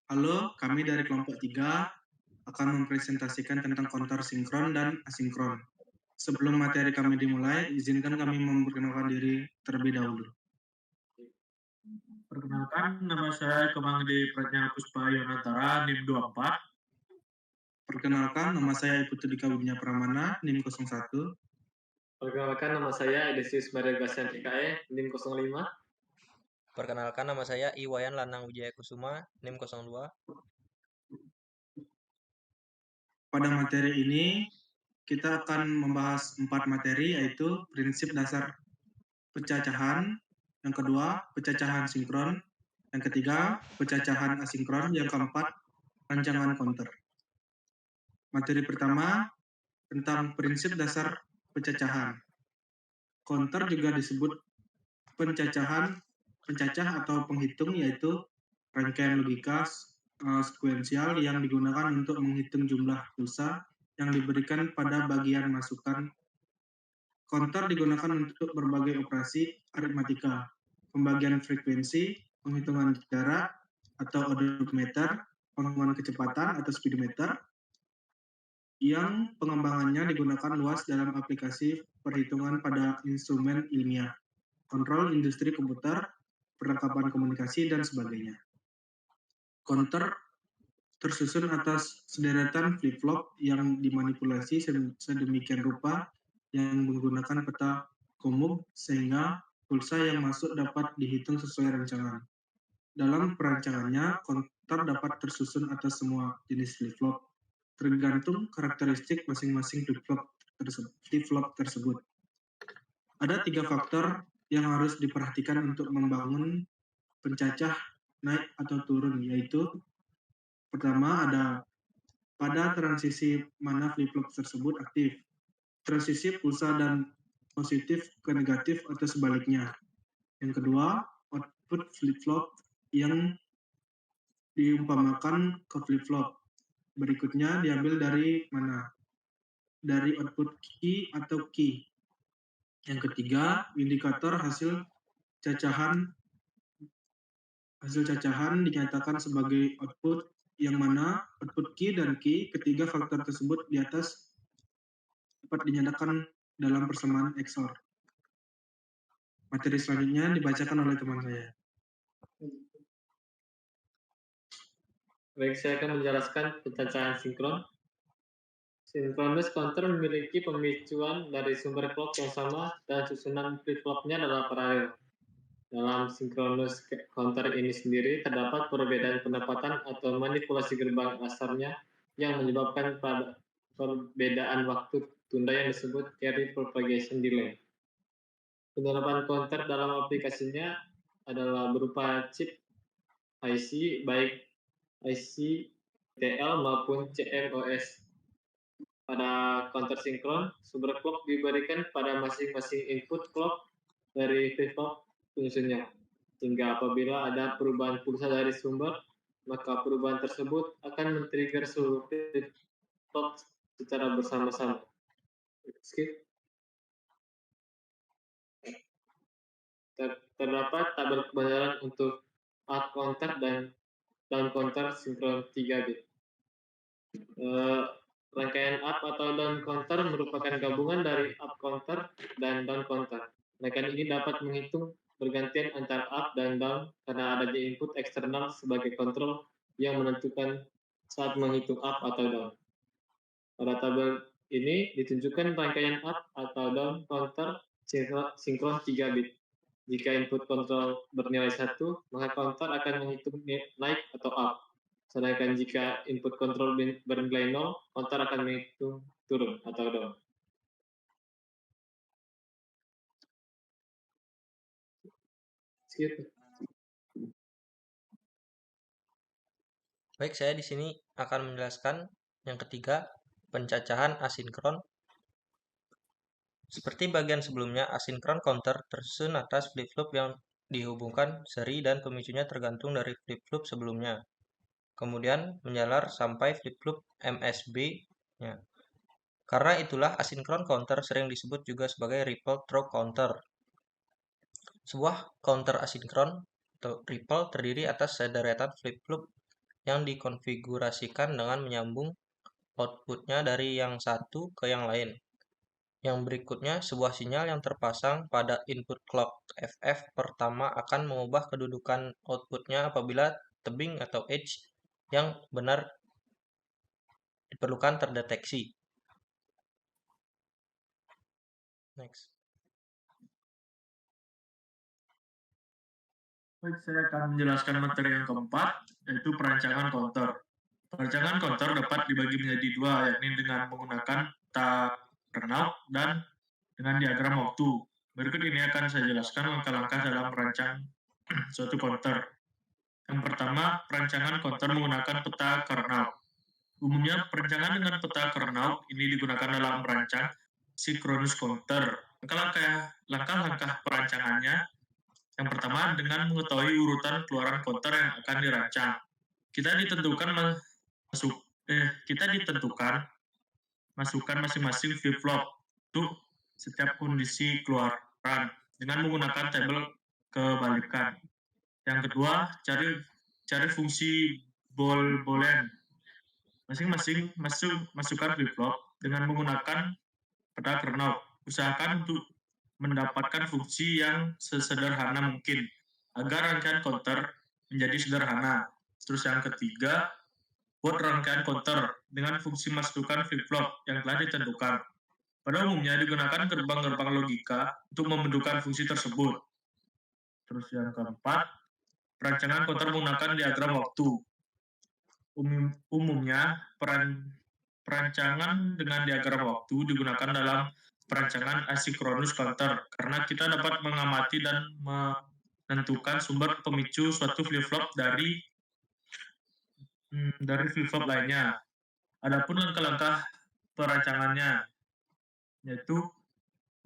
Halo, kami dari kelompok 3 akan mempresentasikan tentang counter sinkron dan asinkron. Sebelum materi kami dimulai, izinkan kami memperkenalkan diri terlebih dahulu. Perkenalkan, nama saya Kemangdi Pratnya Puspa Yonantara, NIM 24. Perkenalkan, nama saya Iputu Dika Widya Pramana, NIM 01. Perkenalkan, nama saya Edesius Maria Gasian IKE, NIM 05. Perkenalkan, nama saya Iwayan Lanang Wijaya Kusuma, NIM 02. Pada materi ini, kita akan membahas 4 materi, yaitu prinsip dasar pecacahan, yang kedua, pecacahan sinkron, yang ketiga, pecacahan asinkron, yang keempat, rancangan counter. Materi pertama tentang prinsip dasar pecacahan. Counter juga disebut pencacah atau penghitung, yaitu rangkaian logika sekuensial yang digunakan untuk menghitung jumlah pulsa yang diberikan pada bagian masukan. Counter digunakan untuk berbagai operasi aritmatika, pembagian frekuensi, penghitungan jarak atau odometer, penghitungan kecepatan atau speedometer, yang pengembangannya digunakan luas dalam aplikasi perhitungan pada instrumen ilmiah, kontrol industri komputer, perlengkapan komunikasi, dan sebagainya. Counter tersusun atas sederetan flip-flop yang dimanipulasi sedemikian rupa yang menggunakan peta Komug sehingga pulsa yang masuk dapat dihitung sesuai rancangan. Dalam perancangannya, counter dapat tersusun atas semua jenis flip-flop, tergantung karakteristik masing-masing flip-flop tersebut. Ada 3 faktor yang harus diperhatikan untuk membangun pencacah naik atau turun, yaitu pertama ada pada transisi mana flip-flop tersebut aktif, transisi pulsa dan positif ke negatif atau sebaliknya. Yang kedua, output flip-flop yang diumpamakan ke flip-flop. Berikutnya diambil dari mana? Dari output key atau key. Yang ketiga, indikator hasil cacahan dinyatakan sebagai output, yang mana output key dan key, ketiga faktor tersebut di atas dapat dinyatakan dalam persamaan XOR. Materi selanjutnya dibacakan oleh teman saya. Baik, saya akan menjelaskan pencacahan sinkron. Synchronous counter memiliki pemicuan dari sumber clock yang sama dan susunan flip-flopnya adalah paralel. Dalam synchronous counter ini sendiri terdapat perbedaan penempatan atau manipulasi gerbang asarnya yang menyebabkan perbedaan waktu tunda yang disebut carry propagation delay. Penerapan counter dalam aplikasinya adalah berupa chip IC, baik IC TL maupun CMOS. Pada counter sinkron, sumber clock diberikan pada masing-masing input clock dari flip-flop penyusunnya. Hingga apabila ada perubahan pulsa dari sumber, maka perubahan tersebut akan men-trigger seluruh flip-flop secara bersama-sama. Skip. Terdapat tabel kebenaran untuk up counter dan down counter sinkron 3 bit. Rangkaian up atau down counter merupakan gabungan dari up counter dan down counter. Rangkaian ini dapat menghitung bergantian antara up dan down karena adanya input eksternal sebagai kontrol yang menentukan saat menghitung up atau down. Pada tabel ini ditunjukkan rangkaian up atau down counter sinkron 3 bit. Jika input kontrol bernilai 1, maka counter akan menghitung naik atau up. Sedangkan jika input kontrol bernilai 0, counter akan menghitung turun atau down. Skip. Baik, saya di sini akan menjelaskan yang ketiga, pencacahan asinkron. Seperti bagian sebelumnya, asinkron counter tersusun atas flip-flop yang dihubungkan seri dan pemicunya tergantung dari flip-flop sebelumnya. Kemudian menjalar sampai flip-flop MSB-nya. Karena itulah asinkron counter sering disebut juga sebagai ripple through counter. Sebuah counter asinkron atau ripple terdiri atas sederetan flip-flop yang dikonfigurasikan dengan menyambung outputnya dari yang satu ke yang lain. Yang berikutnya, sebuah sinyal yang terpasang pada input clock FF pertama akan mengubah kedudukan outputnya apabila tebing atau edge yang benar diperlukan terdeteksi. Next. Baik, saya akan menjelaskan materi yang keempat, yaitu perancangan counter. Perancangan counter dapat dibagi menjadi dua, yakni dengan menggunakan tak Renault dan dengan diagram waktu. Berikut ini akan saya jelaskan langkah-langkah dalam merancang suatu counter. Yang pertama, perancangan counter menggunakan peta Karnaugh. Umumnya, perancangan dengan peta Karnaugh ini digunakan dalam merancang synchronous counter. Langkah-langkah perancangannya, yang pertama, dengan mengetahui urutan keluaran counter yang akan dirancang. Kita ditentukan masukkan masing-masing flip-flop untuk setiap kondisi keluaran dengan menggunakan tabel kebalikan. Yang kedua, cari fungsi boolean. Masing-masing masukkan flip-flop dengan menggunakan peta Karnaugh. Usahakan untuk mendapatkan fungsi yang sesederhana mungkin agar rangkaian counter menjadi sederhana. Terus yang ketiga, buat rangkaian counter dengan fungsi masukkan flip-flop yang telah ditentukan. Pada umumnya digunakan gerbang-gerbang logika untuk membentukkan fungsi tersebut. Terus yang keempat, perancangan counter menggunakan diagram waktu. Umumnya, perancangan dengan diagram waktu digunakan dalam perancangan asynchronous counter karena kita dapat mengamati dan menentukan sumber pemicu suatu flip-flop dari flip-flop lainnya. Adapun langkah-langkah perancangannya, yaitu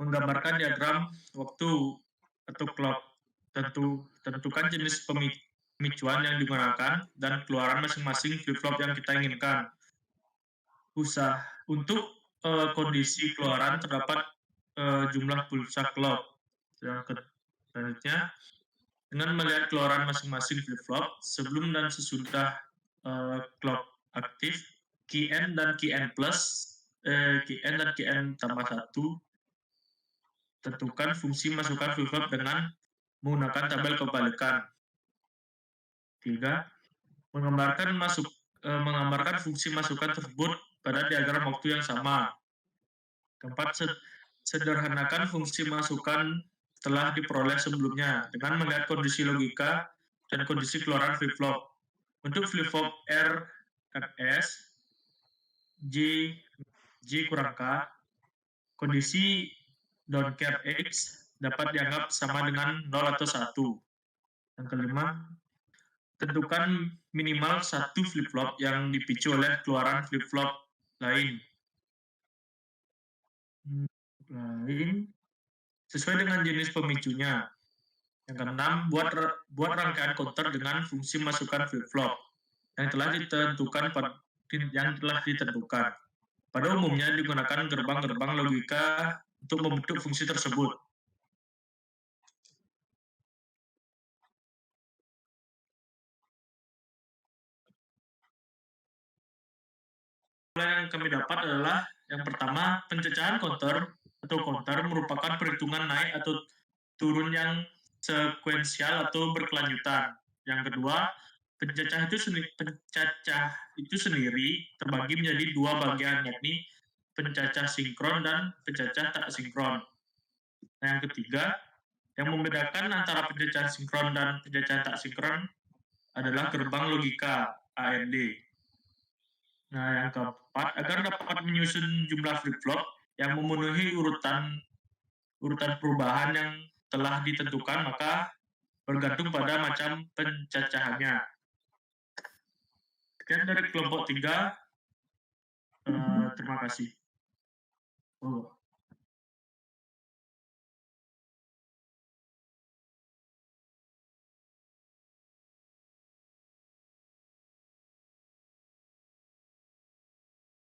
menggambarkan diagram waktu atau clock. Tentukan jenis pemicuan yang digunakan dan keluaran masing-masing flip-flop yang kita inginkan. Untuk kondisi keluaran terdapat jumlah pulsa clock. Selanjutnya, dengan melihat keluaran masing-masing flip-flop sebelum dan sesudah clock aktif, key N dan key N plus, key N dan key N tambah 1, tentukan fungsi masukkan flip-flop dengan menggunakan tabel kebalikan. 3. Menggambarkan fungsi masukan tersebut pada diagram waktu yang sama. 4. Sederhanakan fungsi masukan telah diperoleh sebelumnya dengan melihat kondisi logika dan kondisi keluaran flip-flop. Untuk flip-flop R dan S, J kurang K, kondisi don't care X dapat dianggap sama dengan 0 atau 1. Yang kelima, tentukan minimal satu flip-flop yang dipicu oleh keluaran flip-flop lain sesuai dengan jenis pemicunya. Yang keenam, buat rangkaian counter dengan fungsi masukkan flip-flop yang telah ditentukan. Pada umumnya digunakan gerbang-gerbang logika untuk membentuk fungsi tersebut. Yang kami dapat adalah yang pertama, pencacahan counter atau counter merupakan perhitungan naik atau turun yang sekuensial atau berkelanjutan. Yang kedua, pencacah itu sendiri terbagi menjadi dua bagian, yakni pencacah sinkron dan pencacah tak sinkron. Nah, yang ketiga, yang membedakan antara pencacah sinkron dan pencacah tak sinkron adalah gerbang logika AND. Nah, yang keempat, agar dapat menyusun jumlah flip-flop yang memenuhi urutan perubahan yang telah ditentukan, maka bergantung pada macam pencacahannya. Sekian dari kelompok 3. Terima kasih.